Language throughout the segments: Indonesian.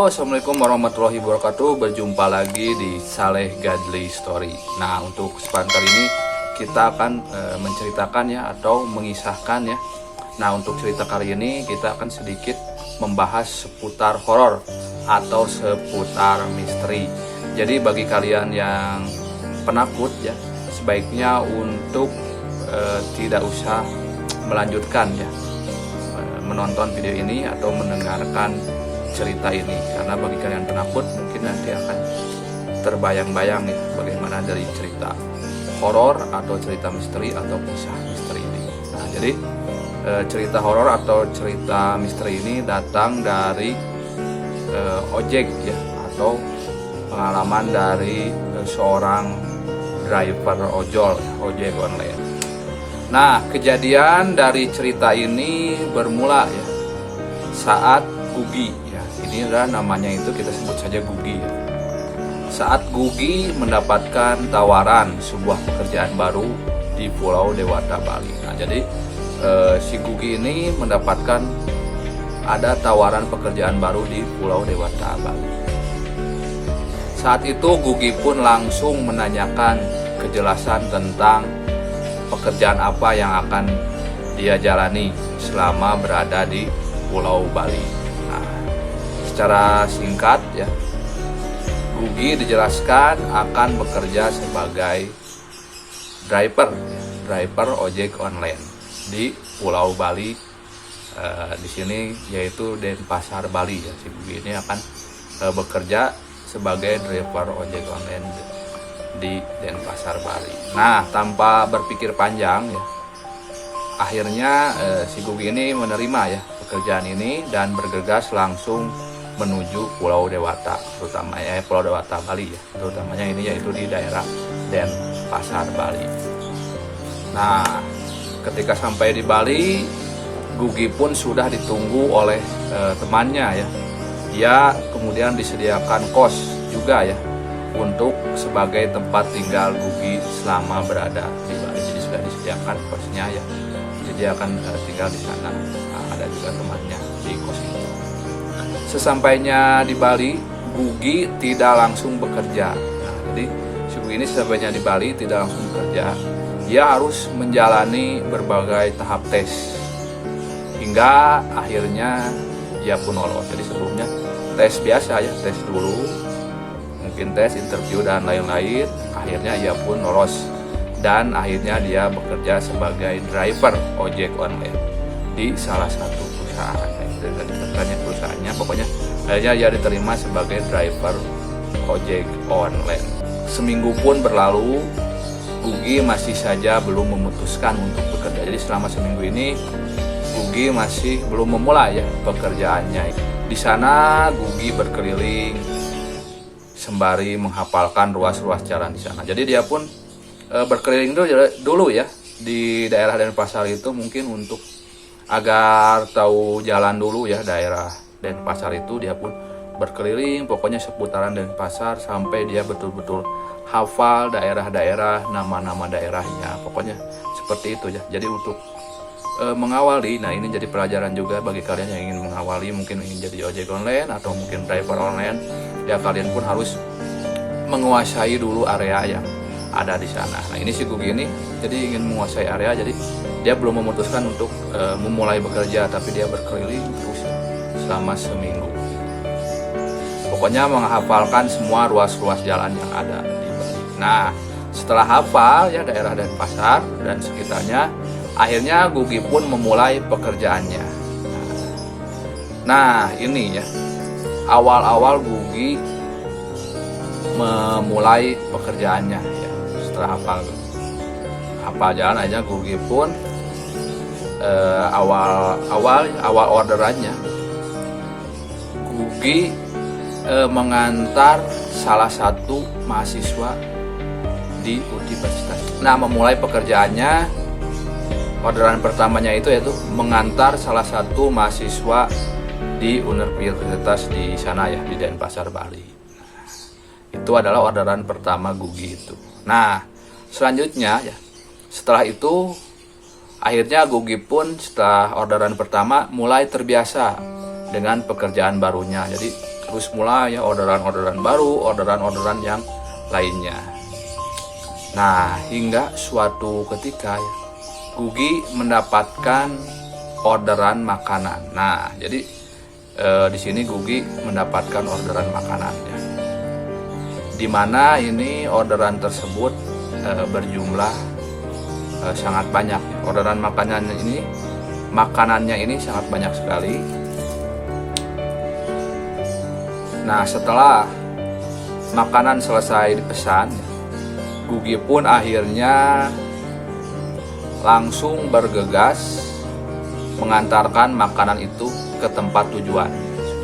Assalamualaikum warahmatullahi wabarakatuh. Berjumpa lagi di Saleh Gadli Story. Nah, untuk kesempatan kali ini kita akan menceritakan ya, atau mengisahkan ya. Nah, untuk cerita kali ini kita akan sedikit membahas seputar horor atau seputar misteri. Jadi bagi kalian yang penakut ya, sebaiknya untuk tidak usah melanjutkan ya, menonton video ini atau mendengarkan cerita ini, karena bagi kalian penakut mungkin nanti akan terbayang-bayang ya bagaimana dari cerita horor atau cerita misteri atau kisah misteri ini. Nah, jadi cerita horor atau cerita misteri ini datang dari ojek ya, atau pengalaman dari seorang driver ojol ojek online. Nah, kejadian dari cerita ini bermula ya saat Gugi ya, ini adalah namanya, itu kita sebut saja Gugi ya. Saat Gugi mendapatkan tawaran sebuah pekerjaan baru di Pulau Dewata, Bali. Nah, jadi si Gugi ini mendapatkan ada tawaran pekerjaan baru di Pulau Dewata, Bali. Saat itu Gugi pun langsung menanyakan kejelasan tentang pekerjaan apa yang akan dia jalani selama berada di Pulau Bali. Nah, secara singkat ya, Gugi dijelaskan akan bekerja sebagai driver ojek online di Pulau Bali. Di sini yaitu Denpasar, Bali ya. Si Gugi ini akan bekerja sebagai driver ojek online di Denpasar, Bali. Nah, tanpa berpikir panjang ya, akhirnya si Gugi ini menerima ya pekerjaan ini dan bergegas langsung menuju Pulau Dewata, terutama ya Pulau Dewata, Bali ya, terutamanya ini yaitu di daerah Denpasar, Bali. Nah, ketika sampai di Bali, Gugi pun sudah ditunggu oleh temannya ya. Dia kemudian disediakan kos juga ya untuk sebagai tempat tinggal Gugi selama berada di Bali. Jadi sudah disediakan kosnya ya, jadi dia akan tinggal di sana. Nah, ada juga temannya di kos itu. Sesampainya di Bali, Gugi tidak langsung bekerja. Nah, jadi si Gugi ini sesampainya di Bali tidak langsung bekerja. Dia harus menjalani berbagai tahap tes hingga akhirnya dia pun lolos. Jadi sebelumnya tes biasa ya, tes dulu, mungkin tes interview dan lain-lain. Akhirnya ia pun lolos dan akhirnya dia bekerja sebagai driver ojek online di salah satu perusahaan. Itu tanya perusahaannya, pokoknya akhirnya dia diterima sebagai driver ojek online. Seminggu pun berlalu, Gugi masih saja belum memutuskan untuk bekerja. Jadi selama seminggu ini Gugi masih belum memulai ya pekerjaannya. Di sana Gugi berkeliling sembari menghafalkan ruas-ruas jalan di sana. Jadi dia pun berkeliling dulu ya di daerah Denpasar itu, mungkin untuk agar tahu jalan dulu ya daerah Denpasar itu. Dia pun berkeliling pokoknya seputaran Denpasar sampai dia betul-betul hafal daerah-daerah, nama-nama daerahnya, pokoknya seperti itu ya. Jadi untuk mengawali, nah ini jadi pelajaran juga bagi kalian yang ingin mengawali, mungkin ingin jadi ojek online atau mungkin driver online ya, kalian pun harus menguasai dulu area yang ada di sana. Nah, ini si Gugi ini jadi ingin menguasai area, jadi dia belum memutuskan untuk memulai bekerja, tapi dia berkeliling terus ya, selama seminggu. Pokoknya menghafalkan semua ruas-ruas jalan yang ada di Bali. Nah, setelah hafal ya daerah Denpasar dan sekitarnya, akhirnya Gugi pun memulai pekerjaannya. Nah, ini ya awal-awal Gugi memulai pekerjaannya ya. Setelah hafal jalan aja, Gugi pun awal orderannya Gugi mengantar salah satu mahasiswa di universitas. Nah, memulai pekerjaannya, orderan pertamanya itu yaitu mengantar salah satu mahasiswa di universitas di sana ya, di Denpasar, Bali. Itu adalah orderan pertama Gugi itu. Nah, selanjutnya ya, setelah itu akhirnya Gugi pun setelah orderan pertama mulai terbiasa dengan pekerjaan barunya. Jadi terus mulai ya orderan-orderan baru, orderan-orderan yang lainnya. Nah, hingga suatu ketika ya, Gugi mendapatkan orderan makanan. Nah, jadi di sini Gugi mendapatkan orderan makanan ya. Di mana ini orderan tersebut berjumlah sangat banyak. Orderan makanannya ini sangat banyak sekali. Nah, setelah makanan selesai dipesan, Gugi pun akhirnya langsung bergegas mengantarkan makanan itu ke tempat tujuan.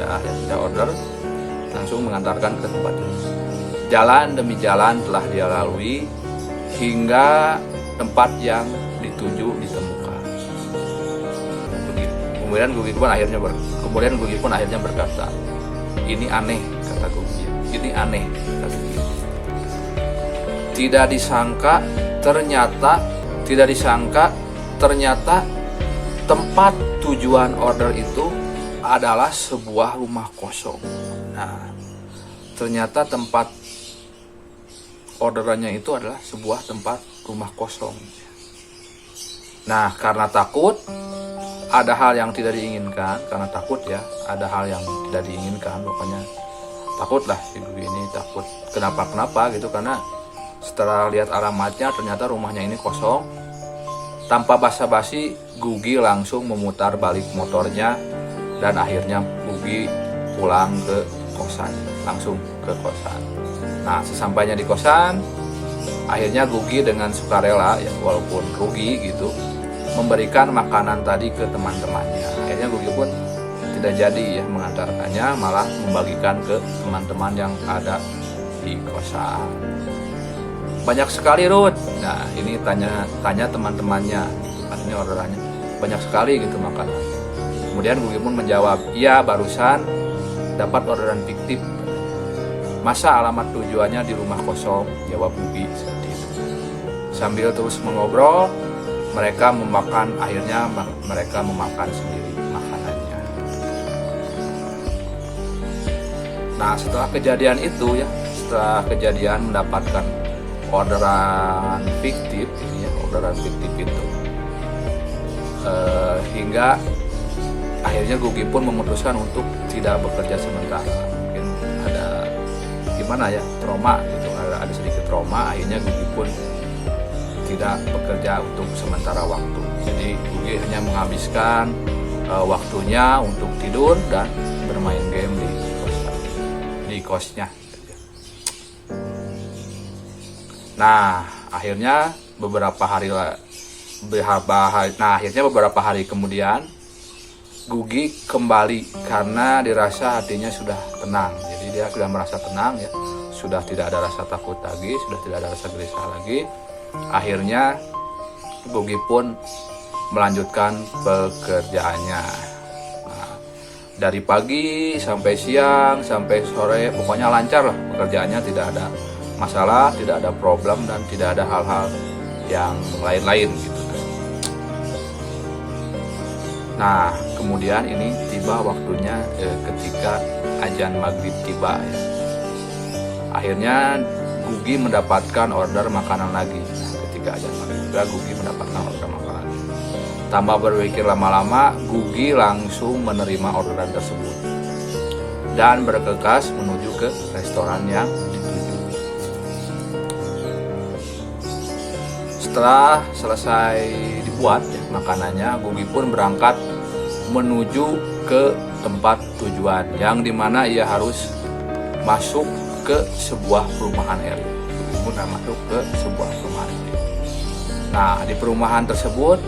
Sudah order, langsung mengantarkan ke tempat tujuan. Jalan demi jalan telah dia lalui hingga tempat yang dituju ditemukan. Kemudian Gugi pun akhirnya berkata, "Ini aneh," kata Gugi. "Ini aneh," kata Gugi. Tidak disangka ternyata tempat tujuan order itu adalah sebuah rumah kosong. Nah, ternyata tempat orderannya itu adalah sebuah tempat rumah kosong. Nah, karena takut ada hal yang tidak diinginkan, pokoknya takutlah si Gugi ini takut. Kenapa gitu, karena setelah lihat alamatnya ternyata rumahnya ini kosong. Tanpa basa-basi, Gugi langsung memutar balik motornya dan akhirnya Gugi pulang ke kosan, langsung ke kosan. Nah, sesampainya di kosan, akhirnya Gugi dengan sukarela ya, walaupun rugi gitu, memberikan makanan tadi ke teman-temannya. Akhirnya Gugi pun tidak jadi ya mengantarkannya, malah membagikan ke teman-teman yang ada di kosan. Banyak sekali, Ruth. Nah, ini tanya teman-temannya gitu kan, ini orderannya banyak sekali gitu makanan. Kemudian Gugi pun menjawab, "Iya, barusan dapat orderan fiktif. Masa alamat tujuannya di rumah kosong?" Jawab Gugi seperti itu. Sambil terus mengobrol, akhirnya mereka memakan sendiri makanannya. Nah, setelah kejadian mendapatkan orderan fiktif itu, hingga akhirnya Gugi pun memutuskan untuk tidak bekerja sementara. Mungkin ada trauma gitu, ada sedikit trauma. Akhirnya Gugi pun tidak bekerja untuk sementara waktu. Jadi Gugi hanya menghabiskan waktunya untuk tidur dan bermain game di kosnya. Nah, akhirnya beberapa hari kemudian Gugi kembali karena dirasa hatinya sudah tenang. Jadi dia sudah merasa tenang ya, sudah tidak ada rasa takut lagi, sudah tidak ada rasa gelisah lagi. Akhirnya Gugi pun melanjutkan pekerjaannya. Nah, dari pagi sampai siang sampai sore, pokoknya lancar lah pekerjaannya, tidak ada masalah, tidak ada problem, dan tidak ada hal-hal yang lain-lain gitu. Nah, kemudian ini tiba waktunya ketika azan maghrib tiba ya. Akhirnya Gugi mendapatkan order makanan lagi. Nah, ketika azan maghrib tiba, Gugi mendapatkan order makanan. Tanpa berpikir lama-lama, Gugi langsung menerima orderan tersebut dan bergegas menuju ke restoran yang dituju. Setelah selesai dibuat ya, makanannya, Gugi pun berangkat menuju ke tempat tujuan, yang dimana ia harus masuk ke sebuah perumahan elit. Gugi pun masuk ke sebuah perumahan elit. Nah, di perumahan tersebut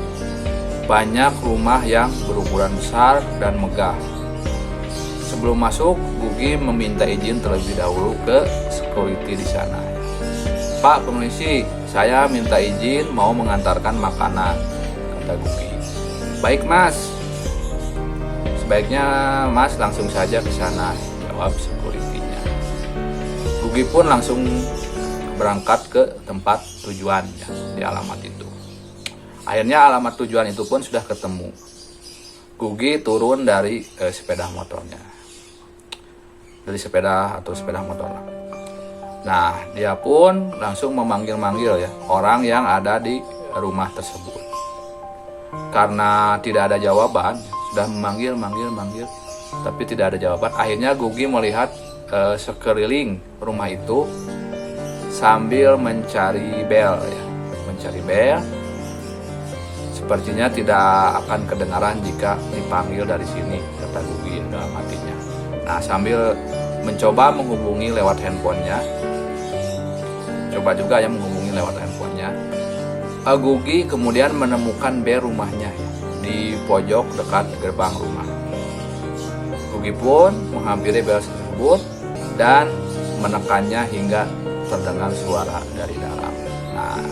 banyak rumah yang berukuran besar dan megah. Sebelum masuk, Gugi meminta izin terlebih dahulu ke security di sana. "Pak, permisi, saya minta izin mau mengantarkan makanan," kata Gugi. "Baik, Mas. Sebaiknya Mas langsung saja ke sana," jawab security-nya. Gugi pun langsung berangkat ke tempat tujuannya di alamat itu. Akhirnya alamat tujuan itu pun sudah ketemu. Gugi turun dari sepeda motornya. dari sepeda atau sepeda motor. Nah, dia pun langsung memanggil-manggil ya orang yang ada di rumah tersebut. Karena tidak ada jawaban, sudah manggil, tapi tidak ada jawaban. Akhirnya Gugi melihat sekeliling rumah itu sambil mencari bel ya. Mencari bel. Sepertinya tidak akan kedengaran jika dipanggil dari sini, kata Gugi dalam hatinya. Nah, sambil mencoba menghubungi lewat handphonenya, Gugi kemudian menemukan bel rumahnya ya, di pojok dekat gerbang rumah. Gugi pun menghampiri bel tersebut dan menekannya hingga terdengar suara dari dalam. Nah,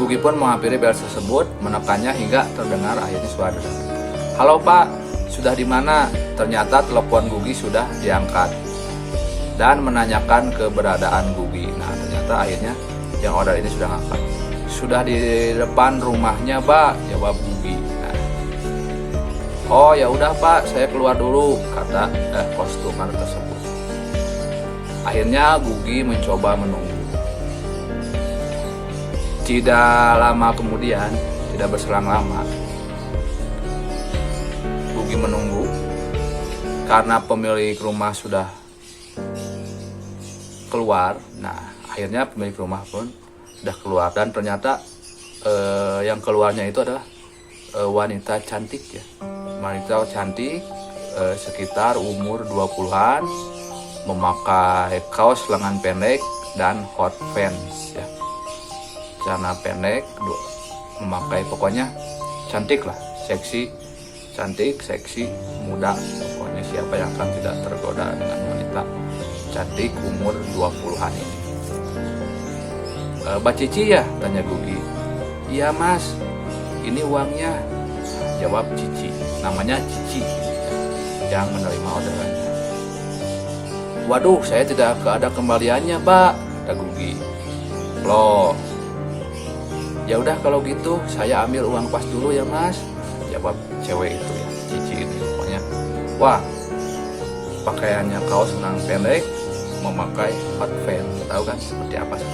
Gugi pun menghampiri bel tersebut, menekannya hingga terdengar akhirnya suara dari dalam. Halo Pak, sudah di mana? Ternyata telepon Gugi sudah diangkat dan menanyakan keberadaan Gugi. Nah, ternyata akhirnya yang order ini sudah ngangkat. Sudah di depan rumahnya, Pak, jawab Gugi. Nah, oh ya udah Pak, saya keluar dulu, kata customer tersebut. Akhirnya Gugi mencoba menunggu. Tidak lama kemudian, tidak berselang lama, Gugi menunggu karena pemilik rumah sudah keluar. Nah, akhirnya pemilik rumah pun sudah keluar dan ternyata yang keluarnya itu adalah wanita cantik ya. Wanita cantik sekitar umur 20-an, memakai kaos lengan pendek dan hot pants ya. Celana pendek, memakai pokoknya cantik lah, seksi, cantik, seksi, muda. Pokoknya siapa yang akan tidak tergoda dengan wanita cantik umur 20-an ini. Mbak Cici ya? Tanya Gugi. Iya Mas, ini uangnya, jawab Cici. Namanya Cici yang menerima orderannya. Waduh, saya tidak ada kembaliannya Pak, kata Gugi. Loh, ya udah kalau gitu saya ambil uang pas dulu ya Mas, jawab cewek itu ya, Cici ini. Pokoknya wah, pakaiannya kaos lengan pendek, memakai hot pants, tahu kan seperti apa sih?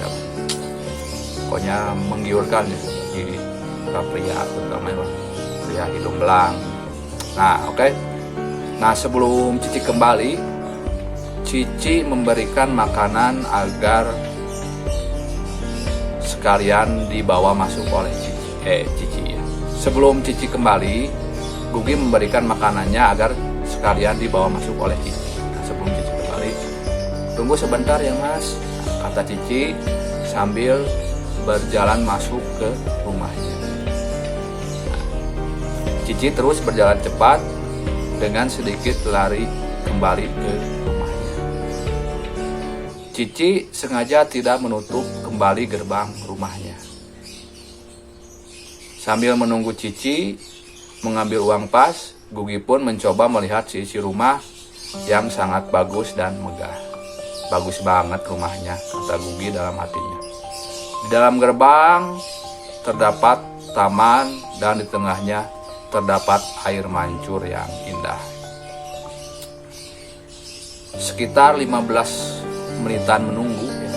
Pokoknya menggiurkan ya di para pria, terutama pria hidung belang. Nah, oke. Nah, sebelum Cici kembali, Cici memberikan makanan agar sekalian dibawa masuk oleh Cici ya. Sebelum Cici kembali, Gugi memberikan makanannya agar sekalian dibawa masuk oleh Cici. Nah, sebelum Cici kembali, tunggu sebentar ya Mas, kata Cici sambil berjalan masuk ke rumahnya. Nah, Cici terus berjalan cepat dengan sedikit lari kembali ke rumahnya. Cici sengaja tidak menutup kembali gerbang rumahnya. Sambil menunggu Cici mengambil uang pas, Gugi pun mencoba melihat isi rumah yang sangat bagus dan megah. Bagus banget rumahnya, kata Gugi dalam hatinya. Di dalam gerbang terdapat taman dan di tengahnya terdapat air mancur yang indah. Sekitar 15 menitan menunggu ya.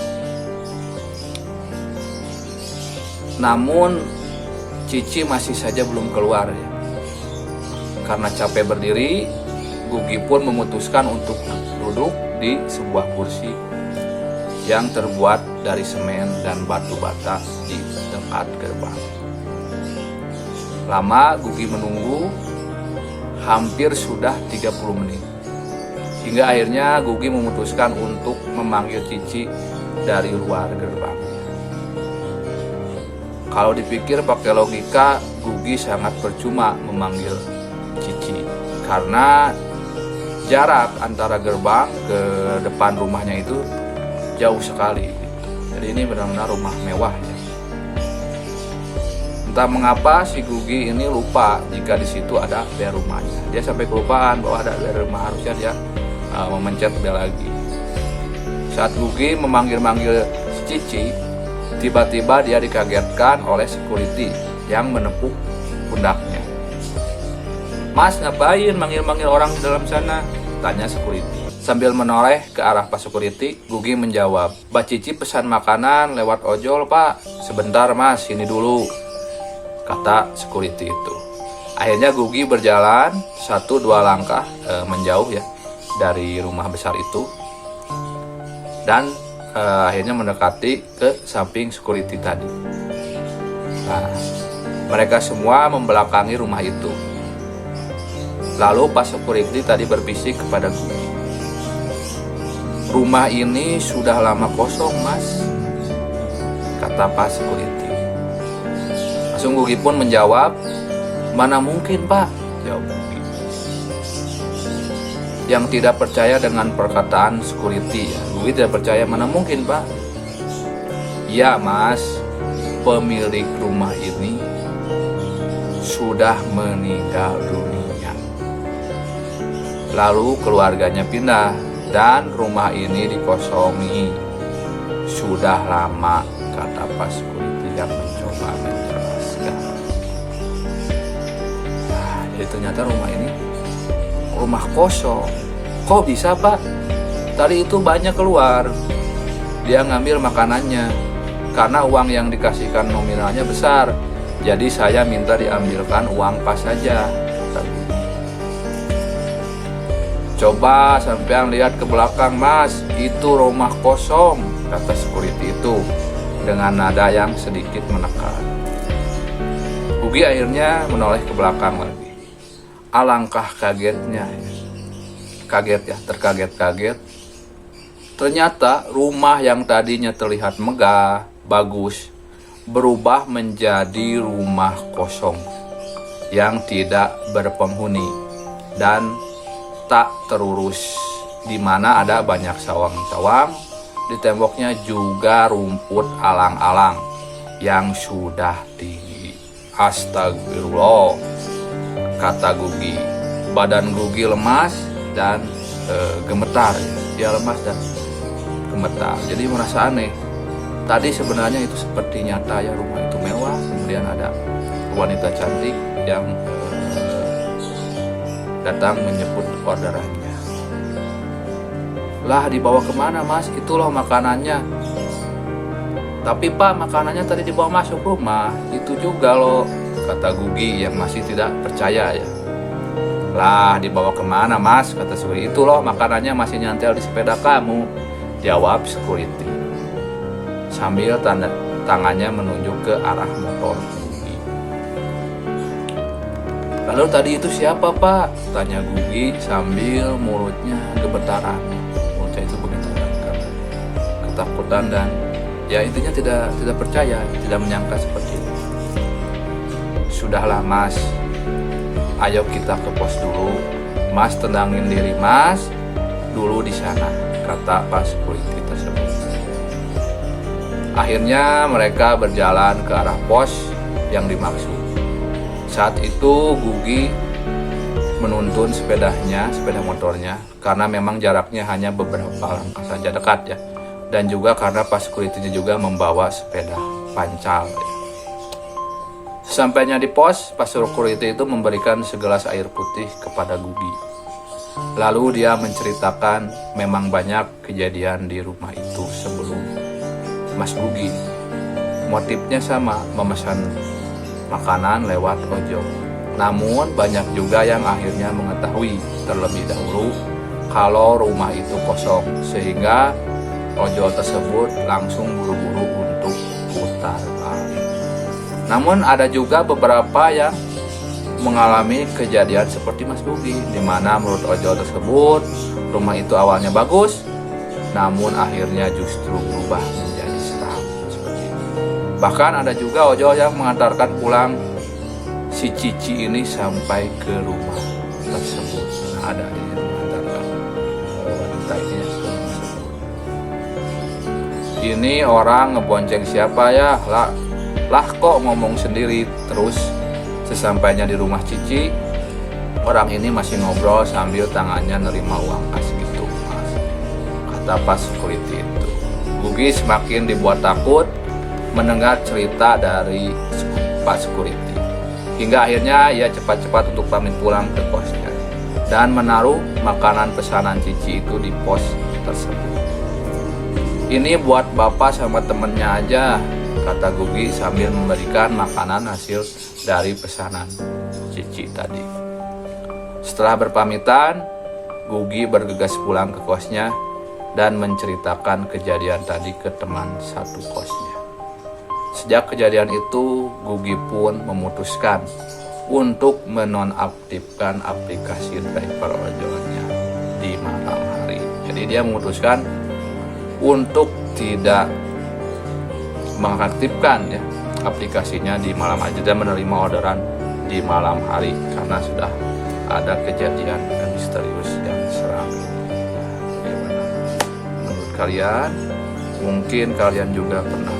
Namun Cici masih saja belum keluar ya. Karena capek berdiri, Gugi pun memutuskan untuk duduk di sebuah kursi yang terbuat dari semen dan batu bata di dekat gerbang. Lama Gugi menunggu, hampir sudah 30 menit. Hingga akhirnya Gugi memutuskan untuk memanggil Cici dari luar gerbang. Kalau dipikir pakai logika, Gugi sangat percuma memanggil Cici karena jarak antara gerbang ke depan rumahnya itu jauh sekali. Jadi ini benar-benar rumah mewah ya. Entah mengapa si Gugi ini lupa jika di situ ada bel rumahnya. Dia sampai kelupaan bahwa ada bel rumah, harusnya dia memencet bel lagi. Saat Gugi memanggil-manggil si Cici, tiba-tiba dia dikagetkan oleh security yang menepuk pundaknya. Mas, ngapain manggil-manggil orang di dalam sana? Tanya security. Sambil menoleh ke arah Pak Security, Gugi menjawab, "Mbak Cici pesan makanan lewat ojol, Pak. Sebentar, Mas, sini dulu," kata security itu. Akhirnya Gugi berjalan 1-2 langkah menjauh ya dari rumah besar itu, dan akhirnya mendekati ke samping security tadi. Nah, mereka semua membelakangi rumah itu. Lalu Pak Security tadi berbisik kepada Gugi, "Rumah ini sudah lama kosong, Mas," kata Pak Security. Langsung Gugi pun menjawab, "Mana mungkin, Pak," jawab Gugi, yang tidak percaya dengan perkataan security. Gugi tidak percaya, "Mana mungkin, Pak?" "Ya, Mas, pemilik rumah ini sudah meninggal dunia. Lalu keluarganya pindah dan rumah ini dikosongi sudah lama," kata Pak Security yang mencoba menjelaskan. Nah, jadi ternyata rumah ini rumah kosong. "Kok bisa, Pak? Tadi itu banyak keluar. Dia ngambil makanannya. Karena uang yang dikasihkan nominalnya besar. Jadi saya minta diambilkan uang pas saja," kata Gugi. "Coba sampean lihat ke belakang, Mas. Itu rumah kosong," kata security itu dengan nada yang sedikit menekan. Gugi akhirnya menoleh ke belakang lagi. Alangkah kagetnya, terkaget-kaget. Ternyata rumah yang tadinya terlihat megah, bagus, berubah menjadi rumah kosong yang tidak berpenghuni dan tak terurus, di mana ada banyak sawang-sawang, di temboknya juga rumput alang-alang yang sudah tinggi. "Astagfirullah," kata Gugi. Badan Gugi lemas dan gemetar. Dia lemas dan gemetar. Jadi merasa aneh. Tadi sebenarnya itu seperti nyata ya, rumah itu mewah, kemudian ada wanita cantik yang datang menyebut orderannya. "Lah, dibawa kemana, Mas? Itu loh makanannya." "Tapi Pak, makanannya tadi dibawa masuk rumah." "Itu juga loh," kata Gugi yang masih tidak percaya ya. "Lah, dibawa kemana, Mas?" kata security. "Itu loh makanannya masih nyantel di sepeda kamu," jawab security sambil tangannya menunjuk ke arah motor Gugi. "Lalu tadi itu siapa, Pak?" tanya Gugi sambil mulutnya gemetaran. Mulutnya itu begitu karena ketakutan dan ya intinya tidak percaya, tidak menyangka seperti itu. "Sudahlah, Mas, ayo kita ke pos dulu. Mas tenangin diri Mas dulu di sana," kata Pak Security tersebut. Akhirnya mereka berjalan ke arah pos yang dimaksud. Saat itu Gugi menuntun sepeda motornya, karena memang jaraknya hanya beberapa langkah saja dekat ya. Dan juga karena Pak Security juga membawa sepeda pancal ya. Sesampainya di pos, Pak Security itu memberikan segelas air putih kepada Gugi. Lalu dia menceritakan memang banyak kejadian di rumah itu sebelum Mas Gugi. Motifnya sama, memesan makanan lewat ojol. Namun banyak juga yang akhirnya mengetahui terlebih dahulu kalau rumah itu kosong, sehingga ojol tersebut langsung buru-buru untuk putar balik. Namun ada juga beberapa yang mengalami kejadian seperti Mas Gugi, di mana menurut ojol tersebut rumah itu awalnya bagus, namun akhirnya justru berubah menjadi seram seperti itu. Bahkan ada juga ojol yang mengantarkan pulang si Cici ini sampai ke rumah tersebut. Nah, ada yang mengantarkan wanita ini ke rumah tersebut. "Ini orang ngebonceng siapa ya? Lah kok ngomong sendiri terus?" Sesampainya di rumah Cici, orang ini masih ngobrol sambil tangannya nerima uang kas gitu, Mas, kata Pak Security itu. Gugi semakin dibuat takut mendengar cerita dari Pak Security, hingga akhirnya ia cepat-cepat untuk pamit pulang ke kosnya. dan menaruh makanan pesanan Cici itu di pos tersebut. "Ini buat bapak sama temennya aja," kata Gugi sambil memberikan makanan hasil dari pesanan Cici tadi. Setelah berpamitan, Gugi bergegas pulang ke kosnya dan menceritakan kejadian tadi ke teman satu kosnya. Sejak kejadian itu, Gugi pun memutuskan untuk menonaktifkan aplikasi driver ojolnya di malam hari. Jadi dia memutuskan untuk tidak mengaktifkan ya aplikasinya di malam hari dan menerima orderan di malam hari karena sudah ada kejadian misterius yang seram. Bagaimana menurut kalian? Mungkin kalian juga pernah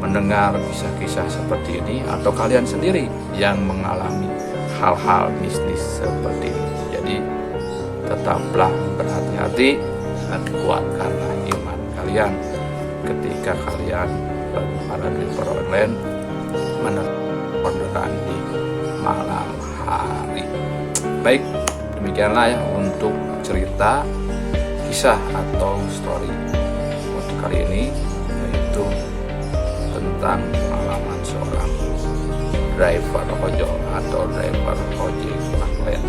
mendengar kisah-kisah seperti ini atau kalian sendiri yang mengalami hal-hal mistis seperti ini. Jadi tetaplah berhati-hati dan kuatkanlah iman kalian ketika kalian para driver online menerima orderan di malam hari. Baik, demikianlah ya untuk cerita kisah atau story untuk kali ini, yaitu tentang pengalaman seorang driver ojol atau driver ojek online.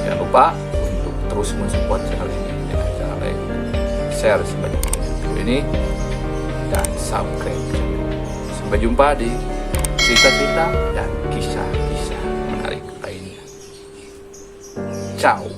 Jangan lupa untuk terus mensupport channel ini dengan cara like, share sebanyak-banyaknya video ini, dan subscribe. Sampai jumpa di cerita-cerita dan kisah-kisah menarik lainnya. Ciao.